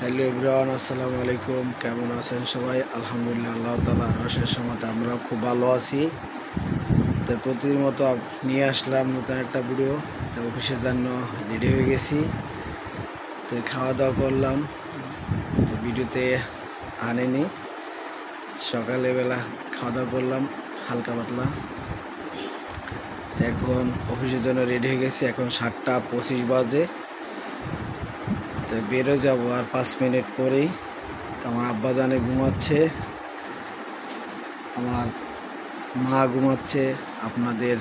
Hello everyone, আসসালামু আলাইকুম। কেমন আছেন সবাই? আলহামদুলিল্লাহ, আল্লাহ তাআলার অশেষ রহমতে আমরা খুব ভালো আছি। তো প্রতিদিন মতো নিয়ে আসলাম নতুন একটা ভিডিও। তো অফিসের জন্য রেডি হয়ে গেছি, তো খাওয়া দাওয়া করলাম। তো ভিডিওতে আনেনি, সকালবেলা খাওয়া দাওয়া করলাম হালকা পাতলা। এখন অফিসের জন্য রেডি হয়ে গেছি। এখন 7টা 25 বাজে। তো বেরো যাবো আর 5 মিনিট পরেই। তো আমার আব্বা জানে ঘুমাচ্ছে, আমার মা ঘুমাচ্ছে, আপনাদের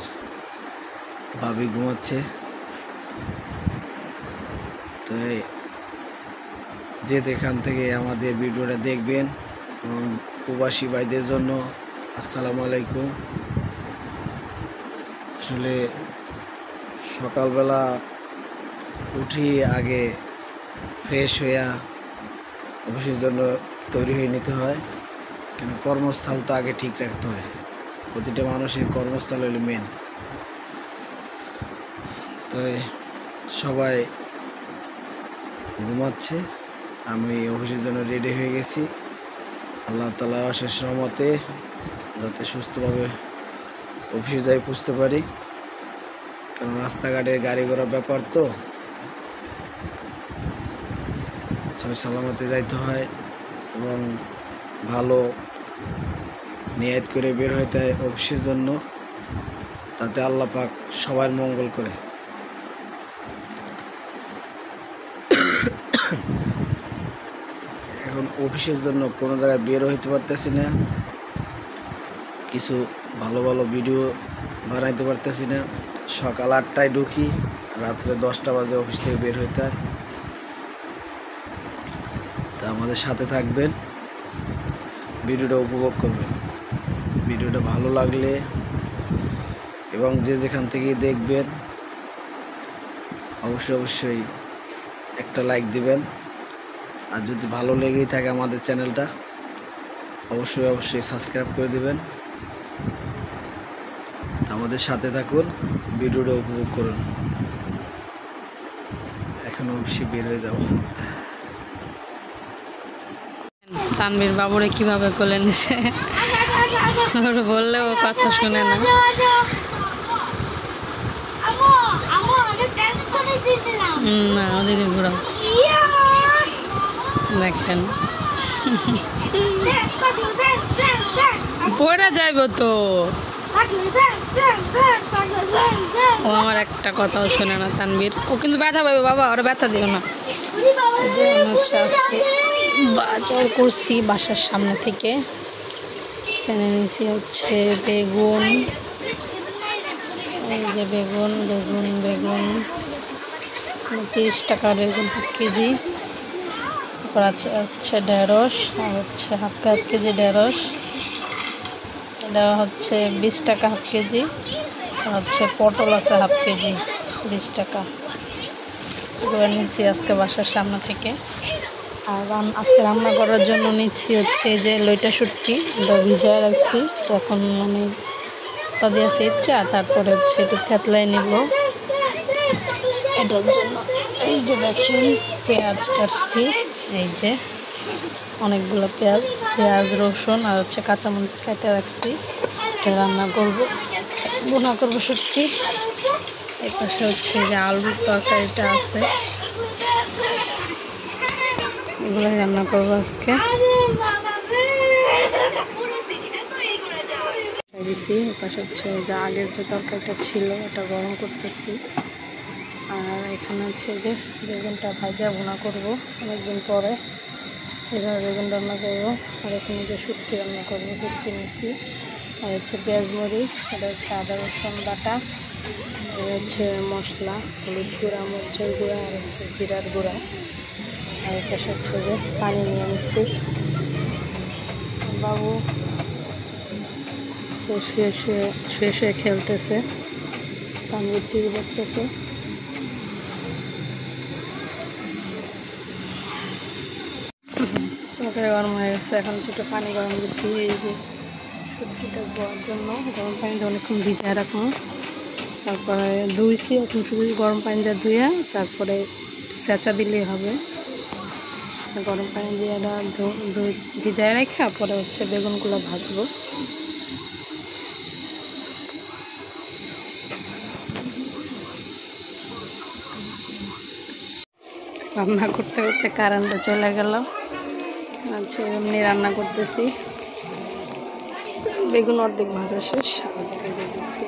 ভাবি ঘুমাচ্ছে। তো যে যেখান থেকে আমাদের ভিডিওটা দেখবেন এবং প্রবাসী ভাইদের জন্য আসসালামু আলাইকুম। আসলে সকালবেলা উঠি, আগে ফ্রেশ হইয়া অফিসের জন্য তৈরি হয়ে নিতে হয়, কেন কর্মস্থল তো আগে ঠিক রাখতে হয়। প্রতিটা মানুষের কর্মস্থল হলো মেন। তো সবাই ঘুমাচ্ছে, আমি অফিসের জন্য রেডি হয়ে গেছি। আল্লাহ তাআলার অশেষ রহমতে যাতে সুস্থভাবে অফিসে যাই পৌঁছতে পারি, কারণ রাস্তাঘাটে গাড়ি ঘোড়ার ব্যাপার, তো সবাই সালামতে যাইতে হয় এবং ভালো নিয়ত করে বের হইতে হয় অফিসের জন্য, তাতে আল্লাহ পাক সবার মঙ্গল করে। এখন অফিসের জন্য কোনো জায়গায় বের হইতে পারতেছি না, কিছু ভালো ভালো ভিডিও বানাইতে পারতেছি না। সকাল 8টায় ঢুকি, রাত্রে 10টা বাজে অফিস থেকে বের হইতে হয়। তা আমাদের সাথে থাকবেন, ভিডিওটা উপভোগ করবেন। ভিডিওটা ভালো লাগলে এবং যে যেখান থেকে দেখবেন অবশ্যই একটা লাইক দিবেন। আর যদি ভালো লেগেই থাকে আমাদের চ্যানেলটা অবশ্যই সাবস্ক্রাইব করে দিবেন। আমাদের সাথে থাকুন, ভিডিওটা উপভোগ করুন। এখন অবশ্যই বের হয়ে যাব। তানভীর বাবুরে কিভাবে কোলে নিছে, ওর বললে ও কথা শুনে না। না, ওদিকে ঘুরাও, দেখেন পড়ে যাইব তো। ও আমার একটা কথাও শোনে না তানভীর, ও কিন্তু ব্যথা পাবে বাবা, ওরা ব্যথা দিও না। আজকে বাজার করছি বাসার সামনে থেকে, এখানে নিয়েছি হচ্ছে বেগুন, এই যে বেগুন 30 টাকা বেগুন 1 কেজি। তারপর আছে হচ্ছে ঢেঁড়স, আর হচ্ছে হাফ কেজি ঢেঁড়স, এটা হচ্ছে 20 টাকা হাফ কেজি। আর হচ্ছে পটল আছে হাফ কেজি 20 টাকা। এগুলো নিচ্ছি আজকে বাসার সামনে থেকে। আর আজকে রান্না করার জন্য নিচ্ছি হচ্ছে যে লইটা শুটকি, এটা ভিজায় রাখছি। তো এখন মানে তা দিয়েছে ইচ্ছা, তারপরে হচ্ছে একটু থেতলাই নিব এটার জন্য। এই যে দেখেন পেঁয়াজ কাটছি, এই যে অনেকগুলো পেঁয়াজ রসুন আর হচ্ছে কাঁচামরিচ কেটে রাখছি। এটা রান্না করব, ভুনা করবো শুটকি। এর পাশে হচ্ছে যে আলুর তরকারিটা আছে, এগুলোই রান্না করবো আজকে। দিছি এর পাশে হচ্ছে যে আগের যে তরকারিটা ছিল ওটা গরম করতেছি। আর এখানে হচ্ছে যে বেগুনটা ভাজা ভুনা করবো অনেকদিন পরে, এভাবে বেগুন রান্না করবো। আর এখানে যে শুটকি রান্না করবো, শুটকি নিচ্ছি। আর হচ্ছে পেঁয়াজ মরিচ, এটা হচ্ছে আদা রসুন বাটা, আর হচ্ছে মশলা হলুদ গুঁড়া, মরিচের গুঁড়া, আর হচ্ছে জিরার গুঁড়া। আর এটা হচ্ছে যে পানি নিয়ে নিচ্ছি। বাবু শুয়ে খেলতেছে, তানভীর টিভি দেখতেছে। তরকারি গরম হয়ে গেছে, এখন ছোটো পানি গরম দিচ্ছি। এই যে সবজিটা ধোয়ার জন্য গরম পানিতে অনেকক্ষণ ভিজায় রাখবো, তারপরে ধুইছি। এখন শুধু গরম পানি দিয়ে ধুয়ে তারপরে ছেঁচা দিলেই হবে। গরম পানি দিয়ে এটা ভিজায় রেখে পরে হচ্ছে বেগুনগুলো ভাজবো। রান্না করতে করতে কারেন্টটা চলে গেল। আচ্ছা, এমনি রান্না করতেছি। বেগুন অর্ধেক ভাজা শেষ, অর্ধেক ভেজে দিচ্ছি।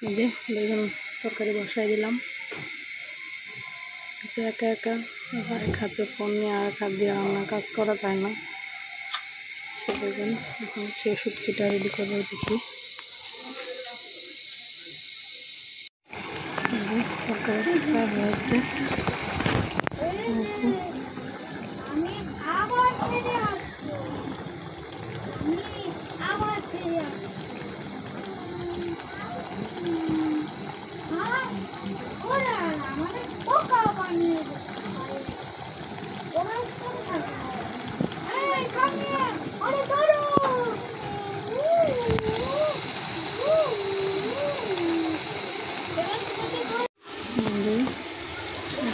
এই যে বেগুন তরকারি বসাই দিলাম। একা একা এক হাতে ফোন নিয়ে আর এক হাত দিয়ে রান্নার কাজ করা যায় না। সে বেগুন এখন সে শুটকিটা রেডি করবো দেখি। তরকারি হয়েছে।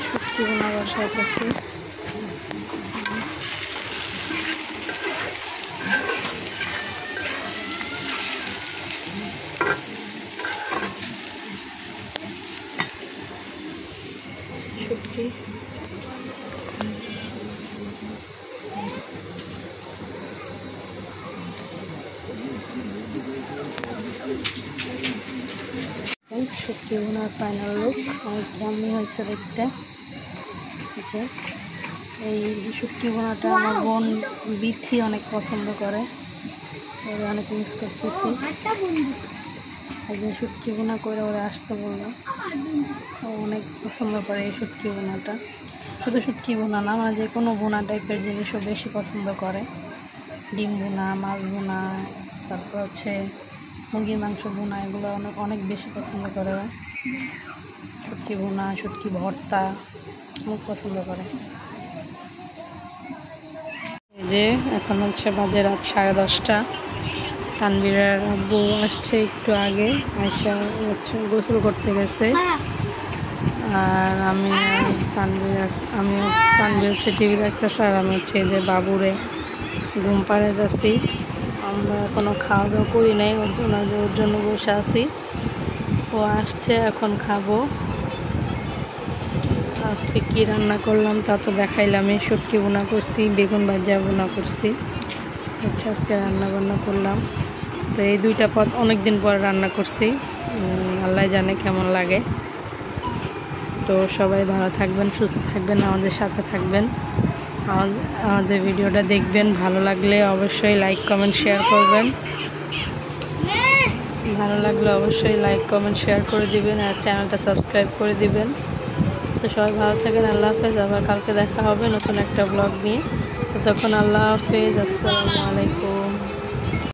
শুটকি বোনা বসাইতেছি। শুটকি শুটকি বোনার ফাইনাল লুক অনেক দামি হয়েছে দেখতে। আচ্ছা, এই শুটকি বোনাটা আমার বোন বিথি অনেক পছন্দ করে, অনেক মিস করতেছি। একদিন শুটকি বোনা করে ওরা আসতে বললো, ও অনেক পছন্দ করে এই শুটকি বোনাটা। শুধু শুটকি বোনা না, মানে যে কোনো বোনা টাইপের জিনিসও বেশি পছন্দ করে। ডিম বোনা, মাছ বোনা, তারপর হচ্ছে মুরগির মাংস বোনা, এগুলো অনেক বেশি পছন্দ করে। শুটকি বোনা, শুটকি ভর্তা অনেক পছন্দ করে। এই যে এখন হচ্ছে বাজে রাত 10:30। তানভীরের আব্বু আসছে একটু আগে, আয়সা হচ্ছে গোসল করতে গেছে। আর তানভীর হচ্ছে টিভি দেখতেছে, আর আমি হচ্ছে যে বাবুরে ঘুম পাড়ে যাচ্ছি। আমরা এখনও খাওয়া দাওয়া করি নাই, ওর জন্য বসে আছি। ও আসছে, এখন খাবো। আজকে কী রান্না করলাম তা তো দেখাইলামই। শুটকি বোনা করছি, বেগুন ভাজা বোনা করছি, হচ্ছে আজকে রান্না বান্না করলাম। তো এই দুইটা পদ অনেক দিন পর রান্না করছি, আল্লাহ জানে কেমন লাগে। তো সবাই ভালো থাকবেন, সুস্থ থাকবেন, আমাদের সাথে থাকবেন। আমাদের ভিডিওটা দেখবেন, ভালো লাগলে অবশ্যই লাইক কমেন্ট শেয়ার করবেন। ভালো লাগলে অবশ্যই লাইক কমেন্ট শেয়ার করে দিবেন আর চ্যানেলটা সাবস্ক্রাইব করে দিবেন। তো সবাই ভালো থাকেন, আল্লাহ হাফেজ। আবার কালকে দেখা হবে নতুন একটা ব্লগ নিয়ে। ততক্ষণ আল্লাহ হাফেজ, আসসালামু আলাইকুম।